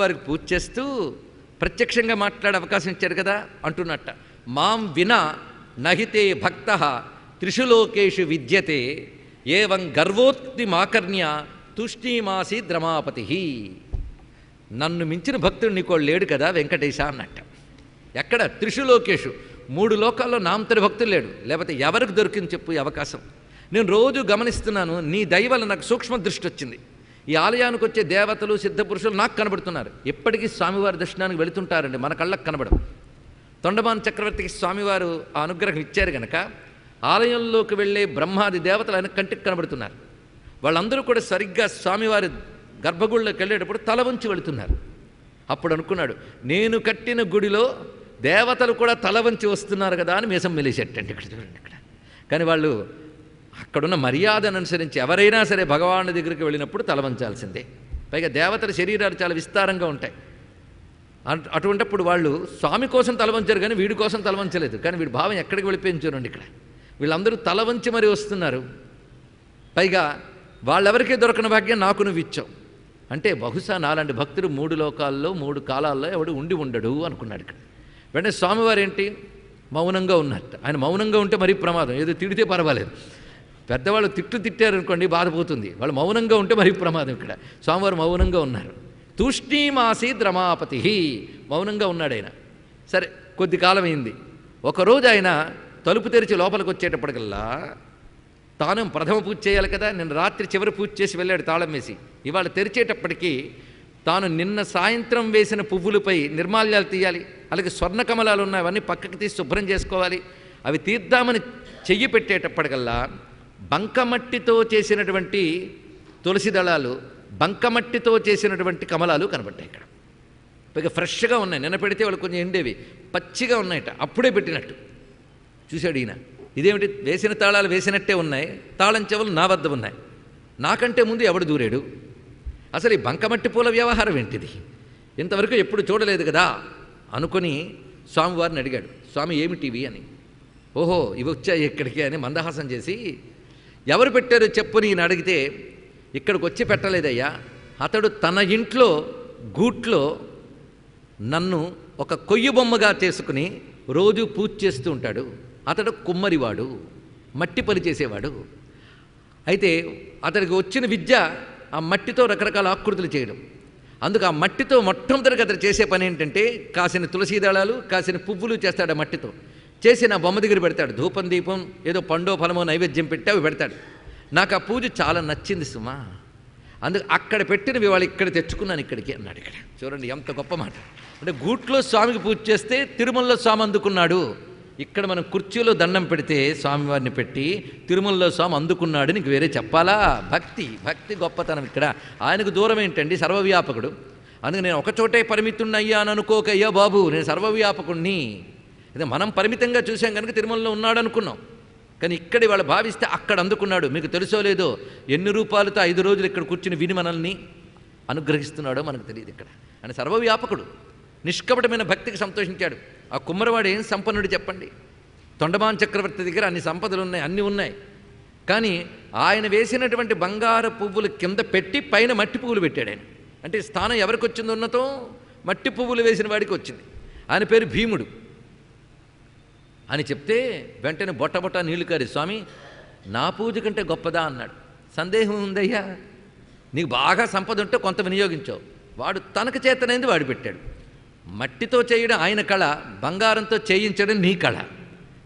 స్వామివారికి పూజ చేస్తూ ప్రత్యక్షంగా మాట్లాడే అవకాశం ఇచ్చారు కదా అంటున్నట్ట. మాం వినా నహితే భక్త త్రిషులోకేషు విద్యతే ఏవం గర్వోక్తి మాకర్ణ్య తుష్ణీమాసి ద్రమాపతి. నన్ను మించిన భక్తుడు నీకోడు లేడు కదా వెంకటేశ అన్నట్ట. ఎక్కడ? త్రిషులోకేషు, 3 లోకాల్లో నాంతరి భక్తులు లేడు. లేకపోతే ఎవరికి దొరికింది చెప్పు ఈ అవకాశం? నేను రోజు గమనిస్తున్నాను, నీ దయ వల్ల నాకు సూక్ష్మ దృష్టి వచ్చింది. ఈ ఆలయానికి వచ్చే దేవతలు సిద్ధపురుషులు నాకు కనబడుతున్నారు. ఎప్పటికీ స్వామివారి దర్శనానికి వెళుతుంటారండి, మన కళ్ళకు కనబడం. తొండమాన్ చక్రవర్తికి స్వామివారు ఆ అనుగ్రహం ఇచ్చారు గనక ఆలయంలోకి వెళ్ళే బ్రహ్మాది దేవతలు ఆయన కంటికి కనబడుతున్నారు. వాళ్ళందరూ కూడా సరిగ్గా స్వామివారి గర్భగుడిలోకి వెళ్ళేటప్పుడు తల వంచి వెళుతున్నారు. అప్పుడు అనుకున్నాడు, నేను కట్టిన గుడిలో దేవతలు కూడా తల వంచి వస్తున్నారు కదా అని మీసం మెలిసేటండి. ఇక్కడ చూడండి, ఇక్కడ. కానీ వాళ్ళు అక్కడున్న మర్యాదను అనుసరించి ఎవరైనా సరే భగవాను దగ్గరికి వెళ్ళినప్పుడు తల వంచాల్సిందే. పైగా దేవతల శరీరాలు చాలా విస్తారంగా ఉంటాయి. అటువంటిప్పుడు వాళ్ళు స్వామి కోసం తల వంచారు కానీ వీడి కోసం తల వంచలేదు. కానీ వీడి భావం ఎక్కడికి వెళ్ళిపోయింది చూడండి. ఇక్కడ వీళ్ళందరూ తల వంచి మరి వస్తున్నారు. పైగా వాళ్ళెవరికీ దొరకని భాగ్యం నాకు నువ్వు ఇచ్చావు అంటే బహుశా నాలాంటి భక్తుడు 3 లోకాల్లో 3 కాలాల్లో ఎవడు ఉండి ఉండడు అనుకున్నాడు. ఇక్కడ వెంటనే స్వామివారు ఏంటి మౌనంగా ఉన్నట్టు. ఆయన మౌనంగా ఉంటే మరీ ప్రమాదం. ఏదో తిడితే పర్వాలేదు, పెద్దవాళ్ళు తిట్టారనుకోండి బాధపోతుంది. వాళ్ళు మౌనంగా ఉంటే మరీ ప్రమాదం. ఇక్కడ స్వామివారు మౌనంగా ఉన్నారు. తూష్ణీమాసి ద్రమాపతి, మౌనంగా ఉన్నాడు ఆయన. సరే, కొద్ది కాలం అయింది. ఒకరోజు ఆయన తలుపు తెరిచి లోపలికి వచ్చేటప్పటికల్లా తాను ప్రథమ పూజ చేయాలి కదా, నిన్న రాత్రి చివరి పూజ చేసి వెళ్ళాడు తాళం వేసి. ఇవాళ తెరిచేటప్పటికీ తాను నిన్న సాయంత్రం వేసిన పువ్వులపై నిర్మాల్యాలు తీయాలి, అలాగే స్వర్ణ కమలాలు ఉన్నాయి, అవన్నీ పక్కకి తీసి శుభ్రం చేసుకోవాలి. అవి తీద్దామని చెయ్యి పెట్టేటప్పటికల్లా బంకమట్టితో చేసినటువంటి తులసి దళాలు, బంకమట్టితో చేసినటువంటి కమలాలు కనబడ్డాయి. ఇక్కడ పైగా ఫ్రెష్గా ఉన్నాయి. నిన్న పెడితే వాళ్ళు కొంచెం ఎండేవి, పచ్చిగా ఉన్నాయట, అప్పుడే పెట్టినట్టు. చూశాడు ఈయన, ఇదేమిటి వేసిన తాళాలు వేసినట్టే ఉన్నాయి, తాళం చెవులు నా వద్ద ఉన్నాయి, నాకంటే ముందు ఎవడు దూరాడు? అసలు ఈ బంకమట్టి పూల వ్యవహారం ఏంటిది? ఇంతవరకు ఎప్పుడు చూడలేదు కదా అనుకుని స్వామివారిని అడిగాడు, స్వామి ఏమిటివి అని. ఓహో ఇవి వచ్చాయి ఇక్కడికి అని మందహాసం చేసి, ఎవరు పెట్టారో చెప్పు నేను అడిగితే, ఇక్కడికి వచ్చి పెట్టలేదయ్యా, అతడు తన ఇంట్లో గూట్లో నన్ను ఒక కొయ్యి బొమ్మగా చేసుకుని రోజు పూజ చేస్తూ ఉంటాడు. అతడు కుమ్మరివాడు, మట్టి పని చేసేవాడు. అయితే అతడికి వచ్చిన విద్య ఆ మట్టితో రకరకాల ఆకృతులు చేయడం. అందుకు ఆ మట్టితో మొట్టమొదటిగా అతడు చేసే పని ఏంటంటే కాసిన తులసీ దళాలు, కాసిన పువ్వులు చేస్తాడు. ఆ మట్టితో చేసి నా బొమ్మ దగ్గర పెడతాడు. ధూపం దీపం ఏదో పండో ఫలమో నైవేద్యం పెట్టి అవి పెడతాడు. నాకు ఆ పూజ చాలా నచ్చింది సుమా, అందుకు అక్కడ పెట్టినవి వాళ్ళు ఇక్కడ తెచ్చుకున్నాను ఇక్కడికి అన్నాడు. ఇక్కడ చూడండి ఎంత గొప్ప మాట. అంటే గూట్లో స్వామికి పూజ చేస్తే తిరుమలలో స్వామి అందుకున్నాడు. ఇక్కడ మనం కుర్చీలో దండం పెడితే స్వామివారిని పెట్టి తిరుమలలో స్వామి అందుకున్నాడు, నీకు వేరే చెప్పాలా? భక్తి గొప్పతనం. ఇక్కడ ఆయనకు దూరం ఏంటండి, సర్వవ్యాపకుడు. అందుకు నేను ఒకచోటే పరిమితున్నయ్యా అని అనుకోకయ్యా బాబు, నేను సర్వవ్యాపకుణ్ణి. అదే మనం పరిమితంగా చూసాం కనుక తిరుమలలో ఉన్నాడు అనుకున్నాం. కానీ ఇక్కడ వాళ్ళు భావిస్తే అక్కడ అందుకున్నాడు. మీకు తెలుసో లేదో, ఎన్ని రూపాయలతో 5 రోజులు ఇక్కడ కూర్చుని విని మనల్ని అనుగ్రహిస్తున్నాడో మనకు తెలియదు. ఇక్కడ ఆయన సర్వవ్యాపకుడు. నిష్కపటమైన భక్తికి సంతోషించాడు. ఆ కుమ్మరవాడు ఏం సంపన్నుడు చెప్పండి? తొండమాన్ చక్రవర్తి దగ్గర అన్ని సంపదలు ఉన్నాయి, అన్నీ ఉన్నాయి. కానీ ఆయన వేసినటువంటి బంగారు పువ్వులు కింద పెట్టి పైన మట్టి పువ్వులు పెట్టాడు ఆయన. అంటే స్థానం ఎవరికి వచ్చింది? ఉన్నతో మట్టి పువ్వులు వేసిన వాడికి వచ్చింది. ఆయన పేరు భీముడు అని చెప్తే వెంటనే బొట్ట నీళ్లు కారి, స్వామి నా పూజ కంటే గొప్పదా అన్నాడు. సందేహం ఉందయ్యా, నీకు బాగా సంపద ఉంటే కొంత వినియోగించావు. వాడు తనకు చేతనైంది వాడు పెట్టాడు. మట్టితో చేయడం ఆయన కళ, బంగారంతో చేయించడం నీ కళ.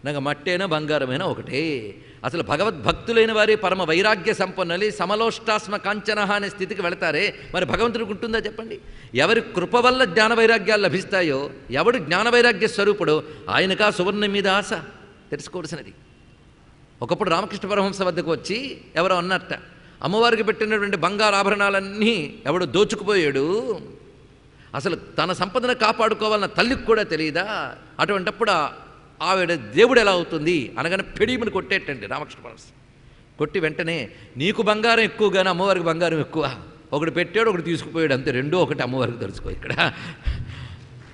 నాకు మట్టైనా బంగారమైనా ఒకటే. అసలు భగవద్భక్తులైన వారి పరమ వైరాగ్య సంపన్నులు సమలోష్టాస్మ కాంచన అనే స్థితికి వెళతారే, మరి భగవంతుడికి ఉంటుందా చెప్పండి? ఎవరి కృప వల్ల జ్ఞాన వైరాగ్యాలు లభిస్తాయో, ఎవడు జ్ఞాన వైరాగ్య స్వరూపుడో ఆయనకా సువర్ణం మీద ఆశ తెలుసుకోవాల్సినది. ఒకప్పుడు రామకృష్ణ పరమహంస వద్దకు వచ్చి ఎవరో అన్నట్ట, అమ్మవారికి పెట్టినటువంటి బంగారు ఆభరణాలన్నీ ఎవడో దోచుకుపోయాడు, అసలు తన సంపదను కాపాడుకోవాలన్న తల్లికి కూడా తెలియదా, అటువంటిప్పుడు ఆవిడ దేవుడు ఎలా అవుతుంది అనగానే పెడిమని కొట్టేటండి రామకృష్ణ పరమహంస. కొట్టి వెంటనే నీకు బంగారం ఎక్కువ కానీ అమ్మవారికి బంగారం ఎక్కువ, ఒకడు పెట్టాడు ఒకటి తీసుకుపోయాడు, అంతే, రెండో ఒకటి అమ్మవారికి తెలుసుకో. ఇక్కడ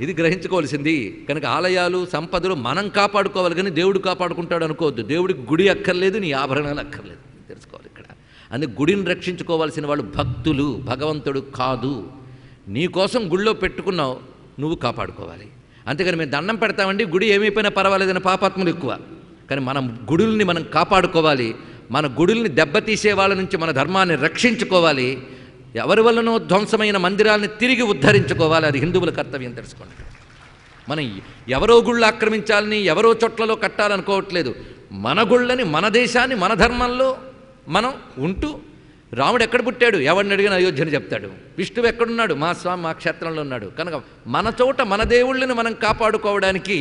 ఇది గ్రహించుకోవాల్సింది. కనుక ఆలయాలు సంపదలు మనం కాపాడుకోవాలి కానీ దేవుడు కాపాడుకుంటాడు అనుకోవద్దు. దేవుడికి గుడి అక్కర్లేదు, నీ ఆభరణాలు అక్కర్లేదు, తెలుసుకోవాలి ఇక్కడ. అందుకే గుడిని రక్షించుకోవాల్సిన వాళ్ళు భక్తులు, భగవంతుడు కాదు. నీ కోసం గుళ్ళో పెట్టుకున్నావు, నువ్వు కాపాడుకోవాలి. అంతేగాని మేము దండం పెడతామండి, గుడి ఏమైపోయినా పర్వాలేదని పాపాత్ములు ఎక్కువ. కానీ మనం గుడుల్ని మనం కాపాడుకోవాలి. మన గుడుల్ని దెబ్బతీసే వాళ్ళ నుంచి మన ధర్మాన్ని రక్షించుకోవాలి. ఎవరి వల్లనో ధ్వంసమైన మందిరాలని తిరిగి ఉద్ధరించుకోవాలి. అది హిందువుల కర్తవ్యం, తెలుసుకోండి. మనం ఎవరో గుళ్ళు ఆక్రమించాలని, ఎవరో చోట్లలో కట్టాలనుకోవట్లేదు. మన గుళ్ళని, మన దేశాన్ని, మన ధర్మంలో మనం ఉంటూ, రాముడు ఎక్కడ పుట్టాడు, ఎవరిని అడిగిన అయోధ్యని చెప్తాడు. విష్ణువు ఎక్కడున్నాడు, మా స్వామి మా క్షేత్రంలో ఉన్నాడు. కనుక మన చోట మన దేవుళ్ళని మనం కాపాడుకోవడానికి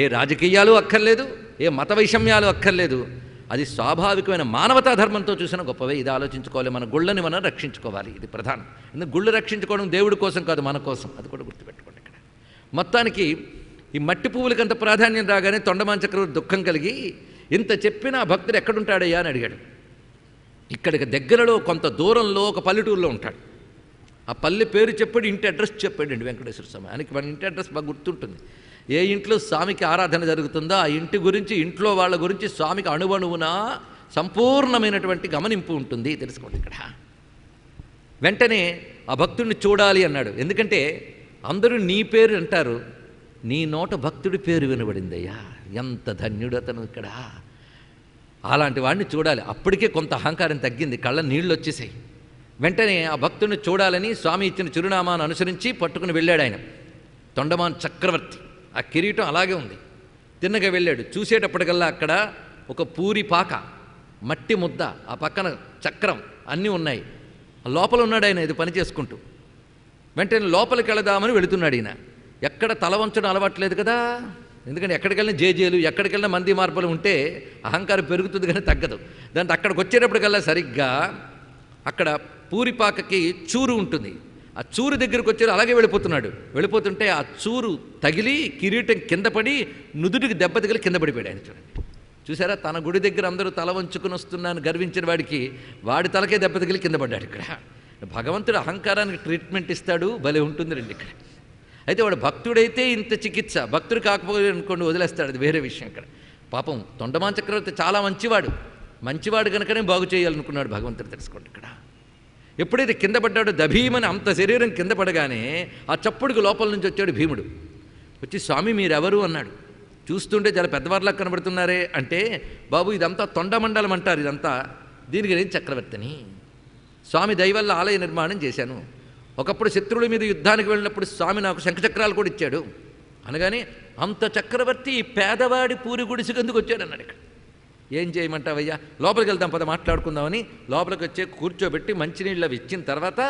ఏ రాజకీయాలు అక్కర్లేదు, ఏ మత వైషమ్యాలు అక్కర్లేదు. అది స్వాభావికమైన మానవతా ధర్మంతో చూసిన గొప్పవే. ఇది ఆలోచించుకోవాలి. మన గుళ్ళని మనం రక్షించుకోవాలి. ఇది ప్రధానం. ఎందుకు గుళ్ళు రక్షించుకోవడం దేవుడి కోసం కాదు, మన కోసం. అది కూడా గుర్తుపెట్టుకోండి. ఇక్కడ మొత్తానికి ఈ మట్టి పువ్వులకి అంత ప్రాధాన్యం రాగానే తొండమాన్ చక్రవర్తి దుఃఖం కలిగి, ఇంత చెప్పిన ఆ భక్తుడు ఎక్కడుంటాడయ్యా అని అడిగాడు. ఇక్కడికి దగ్గరలో కొంత దూరంలో ఒక పల్లెటూరులో ఉంటాడు. ఆ పల్లె పేరు చెప్పాడు, ఇంటి అడ్రస్ చెప్పాడండి వెంకటేశ్వర స్వామి. ఆయనకి మన ఇంటి అడ్రస్ బాగా గుర్తుంటుంది. ఏ ఇంట్లో స్వామికి ఆరాధన జరుగుతుందో ఆ ఇంటి గురించి, ఇంట్లో వాళ్ళ గురించి స్వామికి అణువణువున సంపూర్ణమైనటువంటి గమనింపు ఉంటుంది, తెలుసుకోండి. ఇక్కడ వెంటనే ఆ భక్తుడిని చూడాలి అన్నాడు. ఎందుకంటే అందరూ నీ పేరు అంటారు, నీ నోట భక్తుడి పేరు వినబడిందయ్యా, ఎంత ధన్యుడు అతను. ఇక్కడ అలాంటి వాడిని చూడాలి. అప్పటికే కొంత అహంకారం తగ్గింది, కళ్ళ నీళ్ళు వచ్చేసాయి. వెంటనే ఆ భక్తుడిని చూడాలని స్వామి ఇచ్చిన చిరునామాను అనుసరించి పట్టుకుని వెళ్ళాడు ఆయన. తొండమాన్ చక్రవర్తి. ఆ కిరీటం అలాగే ఉంది. తిన్నగా వెళ్ళాడు. చూసేటప్పటికల్లా అక్కడ ఒక పూరి పాక, మట్టి ముద్ద, ఆ పక్కన చక్రం అన్నీ ఉన్నాయి. లోపల ఉన్నాడు ఆయన ఇది పని చేసుకుంటూ. వెంటనే లోపలికి వెళదామని వెళుతున్నాడు ఈయన. ఎక్కడ తల వంచడం అలవాట్లేదు కదా, ఎందుకంటే ఎక్కడికి వెళ్ళినా జేజేలు, ఎక్కడికి వెళ్ళినా మంది మార్పులు ఉంటే అహంకారం పెరుగుతుంది కానీ తగ్గదు. దాంతో అక్కడికి వచ్చేటప్పటికల్లా సరిగ్గా అక్కడ పూరిపాకకి చూరు ఉంటుంది. ఆ చూరు దగ్గరికి వచ్చారు, అలాగే వెళ్ళిపోతున్నాడు. వెళ్ళిపోతుంటే ఆ చూరు తగిలి కిరీటం కింద పడి నుదుటికి దెబ్బ తగిలి కింద పడిపోయాడు ఆయన. చూడండి, చూసారా, తన గుడి దగ్గర అందరూ తల వంచుకుని వస్తున్నాను గర్వించిన వాడికి వాడి తలకే దెబ్బ తగిలి కింద పడ్డాడు. ఇక్కడ భగవంతుడు అహంకారానికి ట్రీట్మెంట్ ఇస్తాడు, భలే ఉంటుంది రండి. ఇక్కడ అయితే వాడు భక్తుడైతే ఇంత చికిత్స, భక్తుడు కాకపోతే అనుకోండి వదిలేస్తాడు, అది వేరే విషయం. ఇక్కడ పాపం తొండమాన్ చక్రవర్తి చాలా మంచివాడు కనుకనే బాగు చేయాలనుకున్నాడు భగవంతుడు, తెలుసుకోండి. ఇక్కడ ఎప్పుడైతే కింద పడ్డాడో దభీమని అంత శరీరం కింద పడగానే ఆ చప్పుడుకి లోపల నుంచి వచ్చాడు భీముడు. వచ్చి స్వామి మీరెవరు అన్నాడు. చూస్తుంటే చాలా పెద్దవారిలా కనబడుతున్నారే అంటే, బాబు ఇదంతా తొండమండలం అంటారు, ఇదంతా దీనికి నేను చక్రవర్తిని. స్వామి దయవల్ల ఆలయ నిర్మాణం చేశాను. ఒకప్పుడు శత్రువుల మీద యుద్ధానికి వెళ్ళినప్పుడు స్వామి నాకు శంఖచక్రాలు కూడా ఇచ్చాడు అనగానే, అంత చక్రవర్తి ఈ పేదవాడి పూరి గుడిసికి ఎందుకు వచ్చాడు అన్నాడు. ఇక్కడ ఏం చేయమంటావయ్యా, లోపలికి వెళ్దాం పద మాట్లాడుకుందామని లోపలికి వచ్చే కూర్చోబెట్టి మంచినీళ్ళు అవి ఇచ్చిన తర్వాత,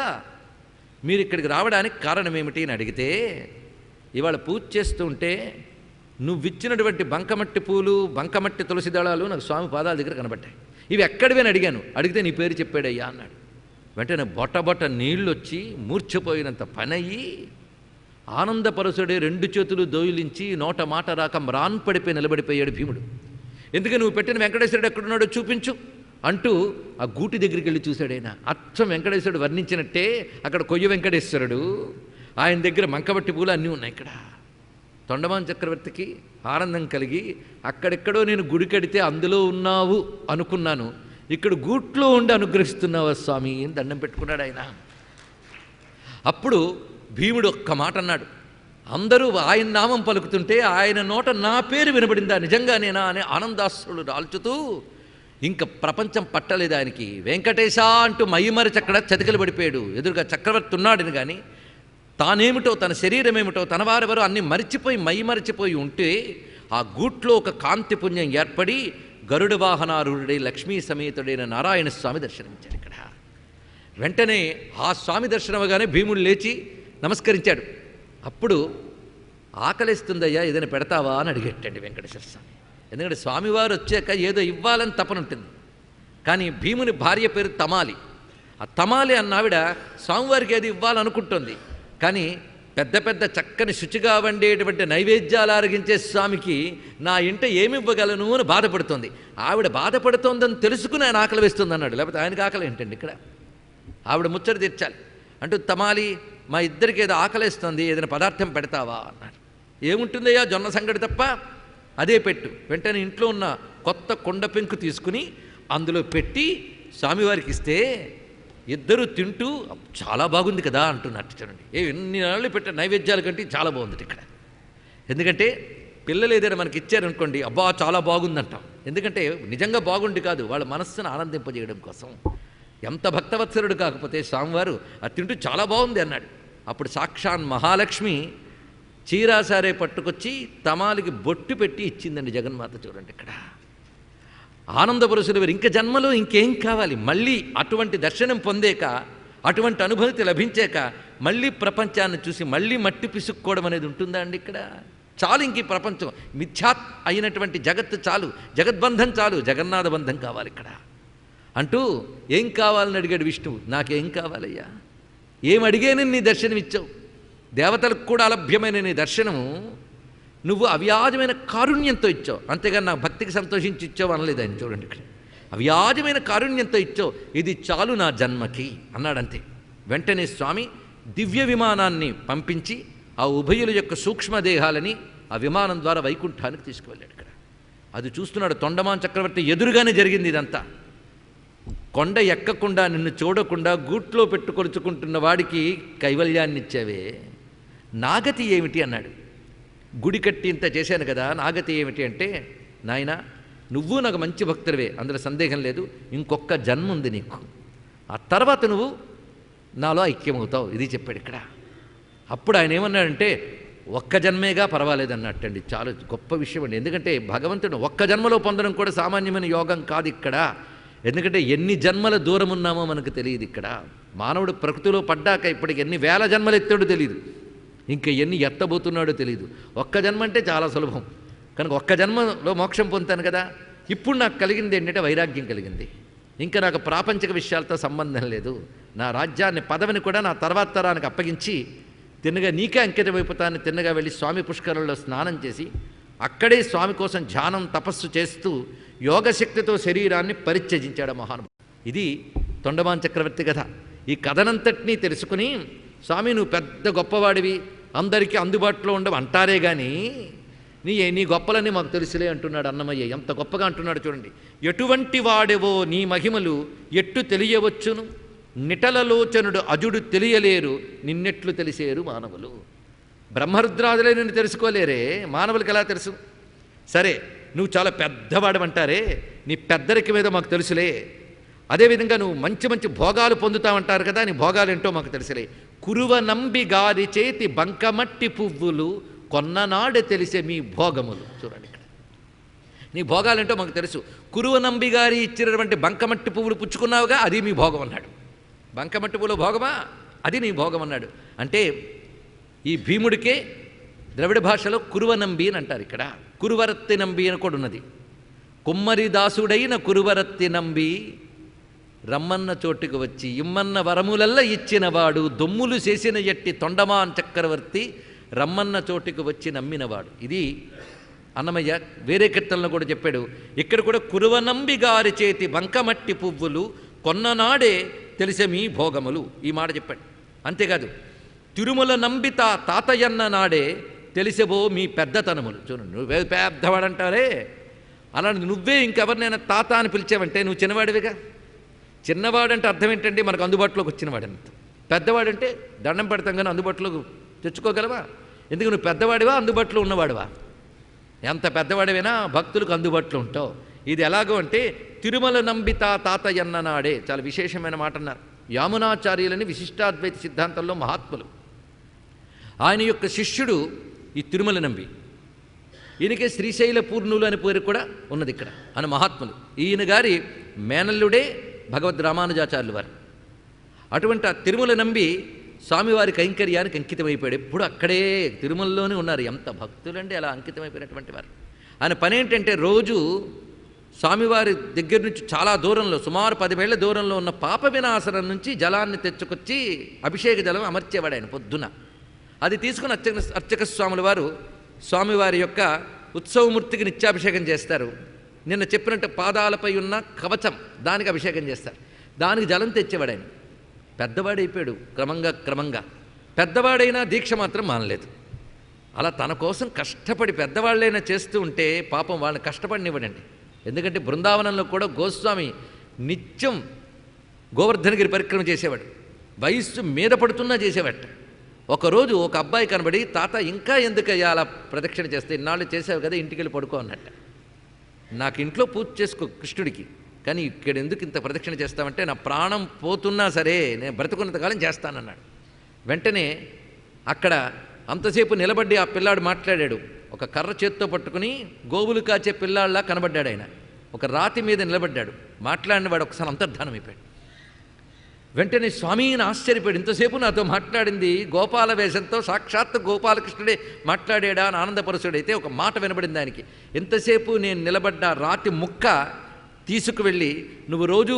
మీరు ఇక్కడికి రావడానికి కారణం ఏమిటి అని అడిగితే, ఇవాళ పూజ చేస్తుంటే నువ్విచ్చినటువంటి బంకమట్టి పూలు, బంకమట్టి తులసి దళాలు నాకు స్వామి పాదాల దగ్గర కనబడ్డాయి. ఇవి ఎక్కడివి అని అడిగాను. అడిగితే నీ పేరు చెప్పాడయ్యా అన్నాడు. వెంటనే బొట్ట నీళ్ళు వచ్చి మూర్ఛపోయినంత పనయ్యి ఆనందపరసుడే 2 చేతులు దోయిలించి నోట మాట రాక మ్రాన్ పడిపోయి నిలబడిపోయాడు భీముడు. ఎందుకు నువ్వు పెట్టిన వెంకటేశ్వరుడు ఎక్కడున్నాడో చూపించు అంటూ ఆ గూటి దగ్గరికి వెళ్ళి చూశాడైనా. అచ్చం వెంకటేశ్వరుడు వర్ణించినట్టే అక్కడ కొయ్య వెంకటేశ్వరుడు, ఆయన దగ్గర మంకబట్టి పూలు అన్నీ ఉన్నాయి. ఇక్కడ తొండమాన్ చక్రవర్తికి ఆనందం కలిగి, అక్కడెక్కడో నేను గుడి కడితే అందులో ఉన్నావు అనుకున్నాను, ఇక్కడ గూట్లో ఉండి అనుగ్రహిస్తున్నావా స్వామి అని దండం పెట్టుకున్నాడు ఆయన. అప్పుడు భీముడు ఒక్క మాట అన్నాడు. అందరూ ఆయన నామం పలుకుతుంటే ఆయన నోట నా పేరు వినబడిందా, నిజంగానేనా అని ఆనందాశ్రులు రాల్చుతూ ఇంకా ప్రపంచం పట్టలేదు ఆయనకి. వెంకటేశ అంటూ మైమరిచి అక్కడ చతికిలు పడిపోయాడు. ఎదురుగా చక్రవర్తి ఉన్నాడని కానీ తానేమిటో, తన శరీరం ఏమిటో, తన వారెవరో అన్నీ మైమరిచిపోయి ఉంటే ఆ గూట్లో ఒక కాంతి పుణ్యం ఏర్పడి గరుడ వాహనారూఢుడై లక్ష్మీ సమేతుడైన నారాయణ స్వామి దర్శనమిచ్చాడు. ఇక్కడ వెంటనే ఆ స్వామి దర్శనమగానే భీముడు లేచి నమస్కరించాడు. అప్పుడు ఆకలిస్తుందయ్యా ఏదైనా పెడతావా అని అడిగేటండి వెంకటేశ్వర స్వామి. ఎందుకంటే స్వామివారు వచ్చాక ఏదో ఇవ్వాలని తపనుంటుంది. కానీ భీముని భార్య పేరు తమాలి. ఆ తమాలి అన్న ఆవిడ స్వామివారికి ఏది ఇవ్వాలనుకుంటుంది. కానీ పెద్ద పెద్ద చక్కని శుచిగా వండేటువంటి నైవేద్యాలు ఆరగించే స్వామికి నా ఇంట ఏమి ఇవ్వగలను అని బాధపడుతుంది. ఆవిడ బాధపడుతోందని తెలుసుకుని ఆయన ఆకలి వేస్తుంది అన్నాడు. లేకపోతే ఆయనకి ఆకలి ఏంటండి, ఇక్కడ ఆవిడ ముచ్చట తీర్చాలి అంటూ తమాలి మా ఇద్దరికి ఏదో ఆకలిస్తుంది, ఏదైనా పదార్థం పెడతావా అన్నాడు. ఏముంటుందయ్యా, జొన్న సంగడి తప్ప, అదే పెట్టు. వెంటనే ఇంట్లో ఉన్న కొత్త కొండ పెంకు తీసుకుని అందులో పెట్టి స్వామివారికి ఇస్తే ఇద్దరు తింటూ చాలా బాగుంది కదా అంటున్నట్టు చూడండి. ఎన్ని నాళ్ళు పెట్టే నైవేద్యాల కంటే చాలా బాగుంది ఇక్కడ. ఎందుకంటే పిల్లలు ఏదైనా మనకి ఇచ్చారనుకోండి, అబ్బా చాలా బాగుందంటాం. ఎందుకంటే నిజంగా బాగుండి కాదు, వాళ్ళ మనస్సును ఆనందింపజేయడం కోసం. ఎంత భక్తవత్సరుడు కాకపోతే స్వామివారు అది తింటూ చాలా బాగుంది అన్నాడు. అప్పుడు సాక్షాన్ మహాలక్ష్మి చీరాసారే పట్టుకొచ్చి తమాలికి బొట్టు పెట్టి ఇచ్చిందండి జగన్మాత. చూడండి ఇక్కడ ఆనందపురుషులు వారు ఇంక జన్మలో ఇంకేం కావాలి? మళ్ళీ అటువంటి దర్శనం పొందేక, అటువంటి అనుభూతి లభించాక మళ్ళీ ప్రపంచాన్ని చూసి మళ్ళీ మట్టి పిసుక్కోవడం అనేది ఉంటుందా అండి? ఇక్కడ చాలు, ఇంక ఈ ప్రపంచం మిథ్యాత్ అయినటువంటి జగత్తు చాలు, జగద్బంధం చాలు, జగన్నాథ బంధం కావాలి ఇక్కడ అంటూ ఏం కావాలని అడిగాడు విష్ణువు. నాకేం కావాలయ్యా? ఏం అడిగానని నీ దర్శనం ఇచ్చావు? దేవతలకు కూడా అలభ్యమైన నీ దర్శనము నువ్వు అవ్యాజమైన కారుణ్యంతో ఇచ్చావు, అంతేగాని నా భక్తికి సంతోషించి ఇచ్చావు అనలేదు ఆయన. చూడండి ఇక్కడ అవ్యాజమైన కారుణ్యంతో ఇచ్చావు, ఇది చాలు నా జన్మకి అన్నాడంతే. వెంటనే స్వామి దివ్య విమానాన్ని పంపించి ఆ ఉభయుల యొక్క సూక్ష్మదేహాలని ఆ విమానం ద్వారా వైకుంఠానికి తీసుకువెళ్ళాడు. ఇక్కడ అది చూస్తున్నాడు తొండమాన్ చక్రవర్తి. ఎదురుగానే జరిగింది ఇదంతా. కొండ ఎక్కకుండా నిన్ను చూడకుండా గూట్లో పెట్టుకొలుచుకుంటున్న వాడికి కైవల్యాన్ని ఇచ్చావే, నాగతి ఏమిటి అన్నాడు. గుడి కట్టి ఇంత చేశాను కదా, నాగతి ఏమిటి అంటే, నాయన నువ్వు నాకు మంచి భక్తుడివే, అందులో సందేహం లేదు. ఇంకొక జన్మ ఉంది నీకు, ఆ తర్వాత నువ్వు నాలో ఐక్యమవుతావు, ఇది చెప్పాడు ఇక్కడ. అప్పుడు ఆయన ఏమన్నాడంటే, ఒక్క జన్మేగా పర్వాలేదన్నట్టండి. చాలా గొప్ప విషయం అండి. ఎందుకంటే భగవంతుడు ఒక్క జన్మలో పొందడం కూడా సామాన్యమైన యోగం కాదు ఇక్కడ. ఎందుకంటే ఎన్ని జన్మల దూరం ఉన్నామో మనకు తెలియదు ఇక్కడ. మానవుడు ప్రకృతిలో పడ్డాక ఇప్పటికి ఎన్ని వేల జన్మలు ఎత్తాడో తెలియదు, ఇంకా ఎన్ని ఎత్తబోతున్నాడో తెలియదు. ఒక్క జన్మ అంటే చాలా సులభం కనుక ఒక్క జన్మలో మోక్షం పొందుతాను కదా. ఇప్పుడు నాకు కలిగింది ఏంటంటే వైరాగ్యం కలిగింది. ఇంకా నాకు ప్రాపంచిక విషయాలతో సంబంధం లేదు. నా రాజ్యాన్ని, పదవిని కూడా నా తర్వాత తరానికి అప్పగించి తిన్నగా నీకే అంకితమైపోతాను. తిన్నగా వెళ్ళి స్వామి పుష్కరంలో స్నానం చేసి అక్కడే స్వామి కోసం ధ్యానం తపస్సు చేస్తూ యోగశక్తితో శరీరాన్ని పరిత్యజించాడు మహానుభావుడు. ఇది తొండమాన్ చక్రవర్తి కథ. ఈ కథనంతటినీ తెలుసుకుని, స్వామి నువ్వు పెద్ద గొప్పవాడివి, అందరికీ అందుబాటులో ఉండవు అంటారే కానీ నీ గొప్పలని మాకు తెలుసులే అంటున్నాడు అన్నమయ్య. ఎంత గొప్పగా అంటున్నాడు చూడండి. ఎటువంటి వాడేవో నీ మహిమలు ఎట్టు తెలియవచ్చును, నిటలలోచనుడు అజుడు తెలియలేరు, నిన్నెట్లు తెలిసేరు మానవులు. బ్రహ్మరుద్రాదులే నిన్ను తెలుసుకోలేరే, మానవులకి ఎలా తెలుసు? సరే నువ్వు చాలా పెద్దవాడమంటారే, నీ పెద్దరికి మీద మాకు తెలుసులే. అదేవిధంగా నువ్వు మంచి మంచి భోగాలు పొందుతావంటారు కదా, నీ భోగాలు ఏంటో మాకు తెలుసులే. కురువ నంబి గారి చేతి బంకమట్టి పువ్వులు కొన్ననాడు తెలిసే మీ భోగములు. చూడండి ఇక్కడ నీ భోగాలేంటో మాకు తెలుసు. కురువ నంబి గారి ఇచ్చినటువంటి బంకమట్టి పువ్వులు పుచ్చుకున్నావుగా, అది మీ భోగం అన్నాడు. బంకమట్టి పువ్వుల భోగమా, అది నీ భోగం అన్నాడు. అంటే ఈ భీముడికే ద్రవిడ భాషలో కురువనంబి అని అంటారు. ఇక్కడ కురువరత్తి నంబి అని కూడా ఉన్నది. కుమ్మరి దాసుడైన కురువరత్తి నంబి రమ్మన్న చోటుకు వచ్చి ఇమ్మన్న వరములల్ల ఇచ్చినవాడు, దొమ్ములు చేసిన ఎట్టి తొండమాన్ చక్రవర్తి రమ్మన్న చోటుకు వచ్చి నమ్మినవాడు. ఇది అన్నమయ్య వేరే కీర్తనలో కూడా చెప్పాడు. ఇక్కడ కూడా కురువనంబి గారి చేతి బంకమట్టి పువ్వులు కొన్ననాడే తెలిసే మీ భోగములు, ఈ మాట చెప్పాడు. అంతేకాదు తిరుమల నంబిత తాతయ్యన్న నాడే తెలిసేబో మీ పెద్దతనములు. చూడండి నువ్వే పెద్దవాడంటారే, అలాంటి నువ్వే ఇంకెవరినైనా తాత అని పిలిచావంటే నువ్వు చిన్నవాడివిగా. చిన్నవాడంటే అర్థం ఏంటండి? మనకు అందుబాటులోకి వచ్చినవాడంత. పెద్దవాడంటే దండం పెడతాం కానీ అందుబాటులోకి తెచ్చుకోగలవా? ఎందుకు నువ్వు పెద్దవాడివా, అందుబాటులో ఉన్నవాడివా? ఎంత పెద్దవాడివైనా భక్తులకు అందుబాటులో ఉంటావు. ఇది ఎలాగో అంటే తిరుమల నంబిత తాతయ్యన్న నాడే, చాలా విశేషమైన మాట అన్నారు. యామునాచార్యులని విశిష్టాద్వైత సిద్ధాంతంలో మహాత్ములు. ఆయన యొక్క శిష్యుడు ఈ తిరుమల నంబి. ఈయనకే శ్రీశైల పూర్ణులు అనే పేరు కూడా ఉన్నది ఇక్కడ. ఆయన మహాత్ములు. ఈయన గారి మేనల్లుడే భగవద్ రామానుజాచార్యులు వారు. అటువంటి ఆ తిరుమల నంబి స్వామివారి కైంకర్యానికి అంకితమైపోయాడు. ఎప్పుడు అక్కడే తిరుమలలోనే ఉన్నారు. ఎంత భక్తులండి అలా అంకితమైపోయినటువంటి వారు. ఆయన పని ఏంటంటే రోజు స్వామివారి దగ్గర నుంచి చాలా దూరంలో, సుమారు 10 మైళ్ళ దూరంలో ఉన్న పాప వినాశనం నుంచి జలాన్ని తెచ్చుకొచ్చి అభిషేక జలం అమర్చేవాడు ఆయన పొద్దున. అది తీసుకుని అర్చక స్వాముల వారు స్వామివారి యొక్క ఉత్సవమూర్తికి నిత్యాభిషేకం చేస్తారు. నిన్న చెప్పినట్టు పాదాలపై ఉన్న కవచం, దానికి అభిషేకం చేస్తారు. దానికి జలం తెచ్చేవాడు ఆయన. పెద్దవాడైపోయాడు క్రమంగా. పెద్దవాడైనా దీక్ష మాత్రం మానలేదు. అలా తన కోసం కష్టపడి పెద్దవాళ్ళైనా చేస్తూ ఉంటే పాపం వాళ్ళని కష్టపడినివ్వడండి. ఎందుకంటే బృందావనంలో కూడా గోస్వామి నిత్యం గోవర్ధనగిరి పరిక్రమ చేసేవాడు. వయస్సు మీద పడుతున్నా చేసేవాట. ఒకరోజు ఒక అబ్బాయి కనబడి, తాత ఇంకా ఎందుకయ్యా అలా ప్రదక్షిణ చేస్తే, ఇన్నాళ్ళు చేసావు కదా, ఇంటికి వెళ్ళి పడుకో అన్నట్ట. నాకు ఇంట్లో పూజ చేసుకో కృష్ణుడికి, కానీ ఇక్కడ ఎందుకు ఇంత ప్రదక్షిణ చేస్తామంటే, నా ప్రాణం పోతున్నా సరే నేను బ్రతుకున్నంతకాలం చేస్తానన్నాడు. వెంటనే అక్కడ అంతసేపు నిలబడి ఆ పిల్లాడు మాట్లాడాడు. ఒక కర్ర చేత్తో పట్టుకుని గోవులు కాచే పిల్లాళ్ళలా కనబడ్డాడు ఆయన. ఒక రాతి మీద నిలబడ్డాడు. మాట్లాడిన వాడు ఒకసారి అంతర్ధానం అయిపోయాడు. వెంటనే స్వామిని ఆశ్చర్యపోయాడు. ఇంతసేపు నాతో మాట్లాడింది గోపాల వేషంతో సాక్షాత్ గోపాలకృష్ణుడే మాట్లాడాడా అని ఆనందపరుషుడైతే ఒక మాట వినబడింది ఆయనకి. ఎంతసేపు నేను నిలబడ్డ రాతి ముక్క తీసుకువెళ్ళి నువ్వు రోజూ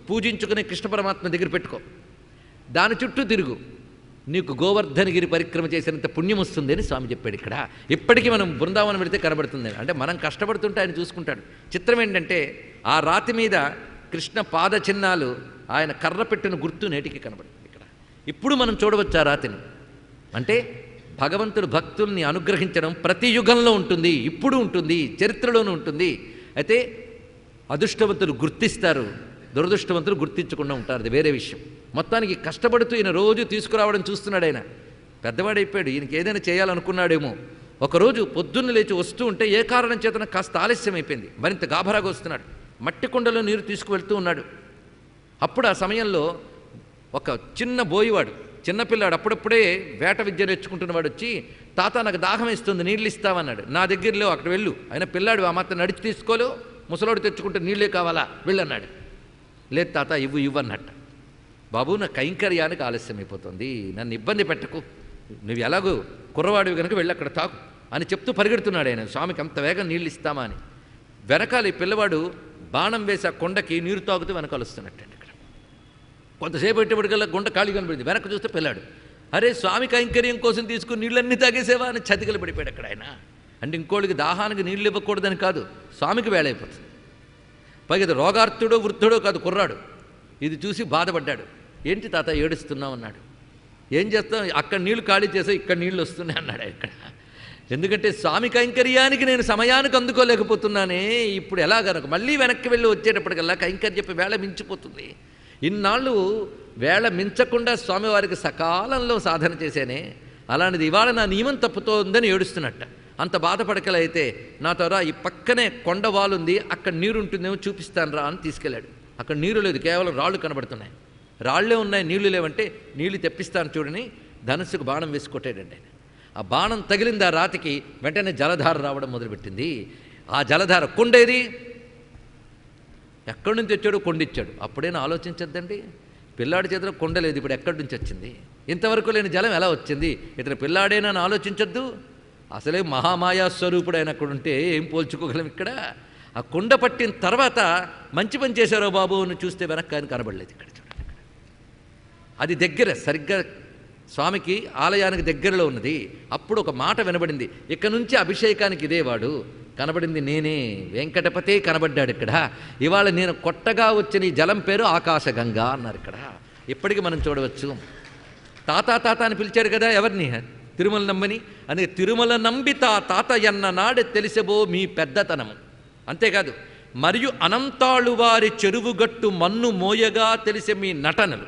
పూజించుకునే కృష్ణ పరమాత్మ దగ్గర పెట్టుకో, దాని చుట్టూ తిరుగు, నీకు గోవర్ధనగిరి పరిక్రమ చేసినంత పుణ్యం వస్తుంది అని స్వామి చెప్పాడు. ఇక్కడ ఇప్పటికీ మనం బృందావనం పెడితే కనబడుతుంది. అంటే మనం కష్టపడుతుంటే ఆయన చూసుకుంటాడు. చిత్రం ఏంటంటే ఆ రాతి మీద కృష్ణ పాద చిహ్నాలు, ఆయన కర్ర పెట్టిన గుర్తు నేటికి కనబడుతుంది ఇక్కడ. ఇప్పుడు మనం చూడవచ్చు ఆ రాతిని. అంటే భగవంతుడు భక్తుల్ని అనుగ్రహించడం ప్రతి యుగంలో ఉంటుంది, ఇప్పుడు ఉంటుంది, చరిత్రలోనూ ఉంటుంది. అయితే అదృష్టవంతులు గుర్తిస్తారు, దురదృష్టవంతులు గుర్తించకుండా ఉంటారు, అది వేరే విషయం. మొత్తానికి కష్టపడుతూ ఈయన రోజు తీసుకురావడం చూస్తున్నాడు. ఆయన పెద్దవాడైపోయాడు, ఈయనకి ఏదైనా చేయాలనుకున్నాడేమో. ఒకరోజు పొద్దున్న లేచి వస్తూ ఉంటే ఏ కారణం చేతన కాస్త ఆలస్యం అయిపోయింది. మరింత గాభరాగా వస్తున్నాడు. మట్టి కుండలో నీరు తీసుకువెళ్తూ ఉన్నాడు. అప్పుడు ఆ సమయంలో ఒక చిన్న బోయివాడు, చిన్నపిల్లాడు, అప్పుడప్పుడే వేట విద్య నేర్చుకుంటున్నవాడు వచ్చి, తాత నాకు దాహం ఇస్తుంది, నీళ్ళు ఇస్తామన్నాడు. నా దగ్గరలో అక్కడ వెళ్ళు. ఆయన పిల్లాడు ఆ మాత్రం నడిచి తీసుకోలేవు, ముసలోడు తెచ్చుకుంటే నీళ్ళే కావాలా, వెళ్ళన్నాడు. లేదు తాత ఇవ్వు అన్నట్ట. బాబు నా కైంకర్యానికి ఆలస్యం అయిపోతుంది, నన్ను ఇబ్బంది పెట్టకు, నువ్వు ఎలాగో కుర్రవాడివి కనుక వెళ్ళి అక్కడ తాకు అని చెప్తూ పరిగెడుతున్నాడు ఆయన. స్వామికి అంత వేగం నీళ్ళు ఇస్తామా అని. వెనకాల ఈ పిల్లవాడు బాణం వేసి ఆ కొండకి నీరు తాగుతూ వెనకాలుస్తున్నట్టండి. ఇక్కడ కొంతసేపు పెట్టేప్పటికల్లా గుండ ఖాళీ కనబడింది. వెనక్కి చూస్తే పిల్లాడు, అరే స్వామి కైంకర్యం కోసం తీసుకుని నీళ్ళన్నీ తాగేసేవా అని చతికిలు పడిపోయాడు అక్కడ ఆయన. అంటే ఇంకోళ్ళకి దాహానికి నీళ్ళు ఇవ్వకూడదని కాదు, స్వామికి వేళైపోతుంది. పైగా ఇది రోగార్తుడో వృద్ధుడో కాదు, కుర్రాడు. ఇది చూసి బాధపడ్డాడు. ఏంటి తాత ఏడుస్తున్నావు అన్నాడు. ఏం చేస్తాం, అక్కడ నీళ్లు ఖాళీ చేసావు, ఇక్కడ నీళ్ళు వస్తున్నాయి అన్నాడు ఇక్కడ. ఎందుకంటే స్వామి కైంకర్యానికి నేను సమయానికి అందుకోలేకపోతున్నానే, ఇప్పుడు ఎలా కనుక మళ్ళీ వెనక్కి వెళ్ళి వచ్చేటప్పటికల్లా కైంకర్యపు వేళ మించిపోతుంది. ఇన్నాళ్ళు వేళ మించకుండా స్వామివారికి సకాలంలో సాధన చేశానే, అలాంటిది ఇవాళ నా నియమం తప్పుతోందని ఏడుస్తున్నట్ట. అంత బాధపడకలైతే నాతో రా, ఈ పక్కనే కొండవాలుంది, అక్కడ నీరు ఉంటుందేమో చూపిస్తాను రా అని తీసుకెళ్ళాడు. అక్కడ నీరు లేదు, కేవలం రాళ్ళు కనబడుతున్నాయి. రాళ్లే ఉన్నాయి, నీళ్లు లేవంటే నీళ్లు తెప్పిస్తాను చూడని ధనుస్సుకు బాణం వేసి కొట్టాడండి ఆయన. ఆ బాణం తగిలింది ఆ రాతికి, వెంటనే జలధార రావడం మొదలుపెట్టింది. ఆ జలధార కొండేది, ఎక్కడి నుంచి తెచ్చాడు, కొండిచ్చాడు. అప్పుడైనా ఆలోచించద్దండి, పిల్లాడి చేతిలో కొండ లేదు, ఇప్పుడు ఎక్కడి నుంచి వచ్చింది, ఇంతవరకు లేని జలం ఎలా వచ్చింది, ఇతను పిల్లాడేనా అని ఆలోచించద్దు. అసలే మహామాయా స్వరూపుడు ఆయన అక్కడ ఉంటే ఏం పోల్చుకోగలం ఇక్కడ. ఆ కొండ పట్టిన తర్వాత మంచి పని చేశారో బాబు అని చూస్తే వెనక్కి ఆయన కనబడలేదు. ఇక్కడ చూడండి, అది దగ్గర సరిగ్గా స్వామికి ఆలయానికి దగ్గరలో ఉన్నది. అప్పుడు ఒక మాట వినబడింది, ఇక నుంచి అభిషేకానికి ఇదేవాడు కనబడింది నేనే, వెంకటపతే కనబడ్డాడు ఇక్కడ. ఇవాళ నేను కొట్టగా వచ్చిన ఈ జలం పేరు ఆకాశగంగా అన్నారు ఇక్కడ. ఇప్పటికీ మనం చూడవచ్చు. తాత అని పిలిచారు కదా ఎవరిని, తిరుమల నమ్మని. అందుకే తిరుమల నంబి తాత ఎన్న నాడు తెలిసబో మీ పెద్దతనము. అంతేకాదు, మరియు అనంతాళు వారి చెరువుగట్టు మన్ను మోయగా తెలిసే మీ నటనలు.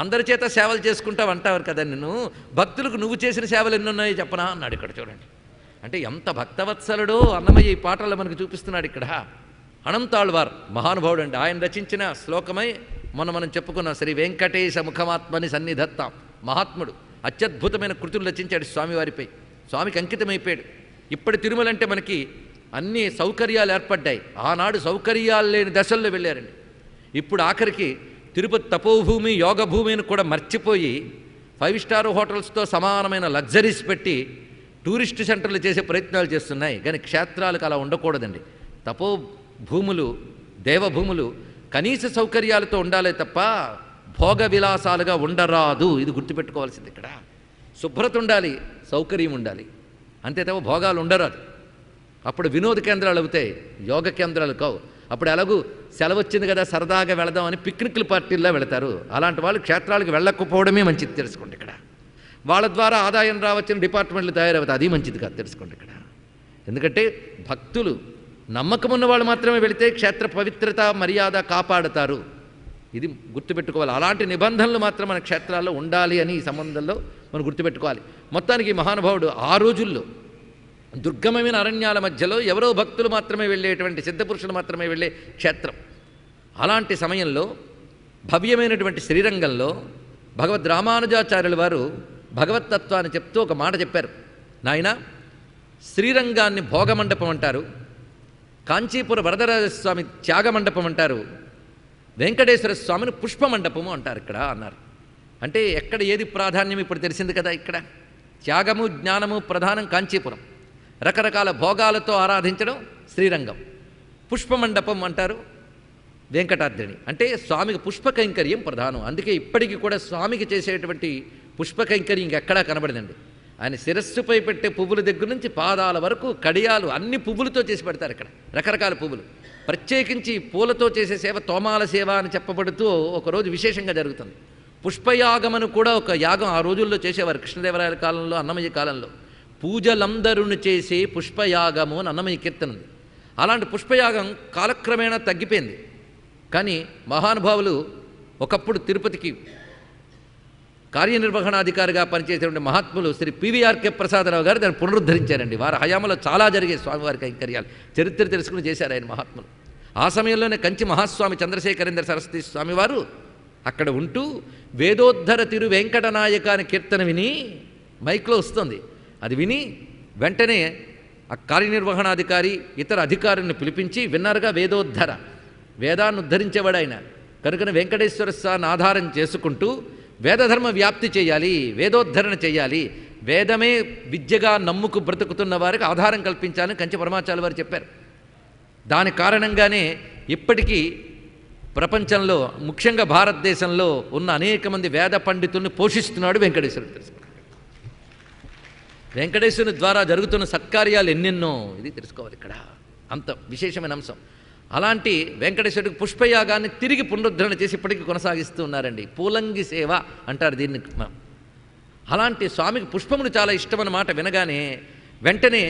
అందరి చేత సేవలు చేసుకుంటావు అంటారు కదా, నేను భక్తులకు నువ్వు చేసిన సేవలు ఎన్నున్నాయో చెప్పనా అన్నాడు ఇక్కడ. చూడండి, అంటే ఎంత భక్తవత్సలుడో అన్నమయ్య ఈ పాటల్లో మనకు చూపిస్తున్నాడు ఇక్కడ. అనంతాళ్వార్ మహానుభావుడు అండి. ఆయన రచించిన శ్లోకమై మనం చెప్పుకున్నాం, శ్రీ వెంకటేశ ముఖమాత్మని సన్నిధత్తాం. మహాత్ముడు అత్యద్భుతమైన కృతులు రచించాడు స్వామివారిపై. స్వామికి అంకితమైపోయాడు. ఇప్పటి తిరుమల అంటే మనకి అన్ని సౌకర్యాలు ఏర్పడ్డాయి. ఆనాడు సౌకర్యాలు లేని దశల్లో వెళ్ళారండి. ఇప్పుడు ఆఖరికి తిరుపతి తపోభూమి యోగభూమి అని కూడా మర్చిపోయి 5 స్టార్ హోటల్స్తో సమానమైన లగ్జరీస్ పెట్టి టూరిస్ట్ సెంటర్లు చేసే ప్రయత్నాలు చేస్తున్నాయి. కానీ క్షేత్రాలకు అలా ఉండకూడదండి. తపోభూములు, దేవభూములు కనీస సౌకర్యాలతో ఉండాలే తప్ప భోగ విలాసాలుగా ఉండరాదు. ఇది గుర్తుపెట్టుకోవాల్సింది ఇక్కడ. శుభ్రత ఉండాలి, సౌకర్యం ఉండాలి, అంతే తప్ప భోగాలు ఉండరాదు. అప్పుడు వినోద కేంద్రాలు అవుతాయి, యోగ కేంద్రాలు కావు. అప్పుడు ఎలాగూ సెలవు వచ్చింది కదా సరదాగా వెళదామని పిక్నిక్ల పార్టీల్లో వెళతారు. అలాంటి వాళ్ళు క్షేత్రాలకు వెళ్ళకపోవడమే మంచిది తెలుసుకోండి ఇక్కడ. వాళ్ళ ద్వారా ఆదాయం రావచ్చిన డిపార్ట్మెంట్లు తయారవుతాయి, అది మంచిది కాదు తెలుసుకోండి ఇక్కడ. ఎందుకంటే భక్తులు నమ్మకం ఉన్న వాళ్ళు మాత్రమే వెళితే క్షేత్ర పవిత్రత మర్యాద కాపాడతారు. ఇది గుర్తుపెట్టుకోవాలి. అలాంటి నిబంధనలు మాత్రం మన క్షేత్రాల్లో ఉండాలి అని ఈ సంబంధంలో మనం గుర్తుపెట్టుకోవాలి. మొత్తానికి మహానుభావుడు ఆ రోజుల్లో దుర్గమమైన అరణ్యాల మధ్యలో ఎవరో భక్తులు మాత్రమే వెళ్ళేటువంటి సిద్ధపురుషులు మాత్రమే వెళ్ళే క్షేత్రం. అలాంటి సమయంలో భవ్యమైనటువంటి శ్రీరంగంలో భగవద్ రామానుజాచార్యుల వారు భగవత్తత్వాన్ని చెప్తూ ఒక మాట చెప్పారు. నాయన, శ్రీరంగాన్ని భోగమండపం అంటారు, కాంచీపుర వరదరాజస్వామి త్యాగమండపం అంటారు, వెంకటేశ్వర స్వామిని పుష్పమండపము అంటారు ఇక్కడ అన్నారు. అంటే ఎక్కడ ఏది ప్రాధాన్యం ఇప్పుడు తెలిసింది కదా. ఇక్కడ త్యాగము జ్ఞానము ప్రధానం కాంచీపురం, రకరకాల భోగాలతో ఆరాధించడం శ్రీరంగం. పుష్పమండపం అంటారు వెంకటాద్రిని. అంటే స్వామికి పుష్పకైంకర్యం ప్రధానం. అందుకే ఇప్పటికీ కూడా స్వామికి చేసేటువంటి పుష్పకైంకర్యం ఇంకెక్కడా కనబడదండి. ఆయన శిరస్సుపై పెట్టే పువ్వుల దగ్గర నుంచి పాదాల వరకు కడియాలు అన్ని పువ్వులతో చేసి పెడతారు. ఇక్కడ రకరకాల పువ్వులు, ప్రత్యేకించి పూలతో చేసే సేవ తోమాల సేవ అని చెప్పబడుతూ ఒకరోజు విశేషంగా జరుగుతుంది. పుష్పయాగమను కూడా ఒక యాగం ఆ రోజుల్లో చేసేవారు. కృష్ణదేవరాయల కాలంలో, అన్నమయ్య కాలంలో పూజలందరును చేసే పుష్పయాగము అని అన్నమయ్య కీర్తన ఉంది. అలాంటి పుష్పయాగం కాలక్రమేణా తగ్గిపోయింది. కానీ మహానుభావులు ఒకప్పుడు తిరుపతికి కార్యనిర్వహణాధికారిగా పనిచేసేటువంటి మహాత్ములు శ్రీ పివిఆర్కే ప్రసాదరావు గారు దాన్ని పునరుద్ధరించారండి. వారి హయాంలో చాలా జరిగే స్వామివారి కైంకర్యాలు చరిత్ర తెలుసుకుని చేశారు ఆయన మహాత్ములు. ఆ సమయంలోనే కంచి మహాస్వామి చంద్రశేఖరేంద్ర సరస్వతి స్వామివారు అక్కడ ఉంటూ వేదోద్ధర తిరు వెంకటనాయక అని కీర్తన విని, మైక్లో వస్తుంది, అది విని వెంటనే ఆ కార్యనిర్వహణాధికారి ఇతర అధికారులను పిలిపించి, విన్నారుగా వేదోద్ధర, వేదాన్ని ఉద్ధరించేవాడు ఆయన కనుక వెంకటేశ్వర స్వామిని ఆధారం చేసుకుంటూ వేదధర్మ వ్యాప్తి చేయాలి, వేదోద్ధరణ చేయాలి, వేదమే విద్యగా నమ్ముకు బ్రతుకుతున్న వారికి ఆధారం కల్పించాలని కంచి పరమాచార్యులు వారు చెప్పారు. దాని కారణంగానే ఇప్పటికీ ప్రపంచంలో, ముఖ్యంగా భారతదేశంలో ఉన్న అనేక మంది వేద పండితుల్ని పోషిస్తున్నాడు వెంకటేశ్వరుడు. వెంకటేశ్వరుని ద్వారా జరుగుతున్న సత్కార్యాలు ఎన్నెన్నో, ఇది తెలుసుకోవాలి ఇక్కడ. అంత విశేషమైన అంశం. అలాంటి వెంకటేశ్వరుడికి పుష్పయాగాన్ని తిరిగి పునరుద్ధరణ చేసి ఇప్పటికీ కొనసాగిస్తూ ఉన్నారండి. పూలంగి సేవ అంటారు దీన్ని. అలాంటి స్వామికి పుష్పములు చాలా ఇష్టమన్నమాట వినగానే వెంటనే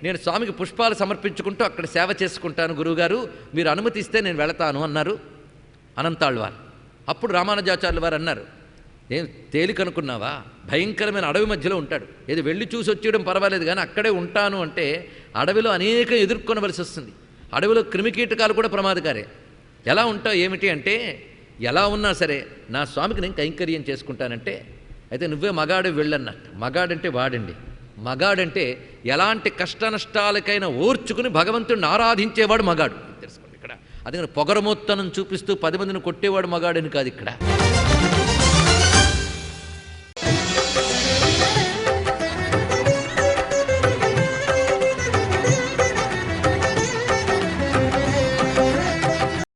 నేను స్వామికి పుష్పాలు సమర్పించుకుంటూ అక్కడ సేవ చేసుకుంటాను గురువుగారు, మీరు అనుమతిస్తే నేను వెళతాను అన్నారు అనంతాళ్వారు. అప్పుడు రామానుజాచార్యులు వారు అన్నారు, ఏం తేలికనుకున్నావా, భయంకరమైన అడవి మధ్యలో ఉంటాడు, ఏది వెళ్ళి చూసి వచ్చేయడం పర్వాలేదు, కానీ అక్కడే ఉంటాను అంటే అడవిలో అనేక ఎదుర్కొనవలసి వస్తుంది. అడవిలో క్రిమికీటకాలు కూడా ప్రమాదకారే. ఎలా ఉంటావు ఏమిటి అంటే, ఎలా ఉన్నా సరే నా స్వామికి నేను కైంకర్యం చేసుకుంటానంటే, అయితే నువ్వే మగాడు వెళ్ళన్నట్టు. మగాడంటే వాడండి. మగాడంటే ఎలాంటి కష్ట నష్టాలకైనా ఓర్చుకుని భగవంతుడిని ఆరాధించేవాడు మగాడు తెలుసుకోండి ఇక్కడ. అందుకని పొగరమొత్తనం చూపిస్తూ 10 మందిని కొట్టేవాడు మగాడని కాదు ఇక్కడ.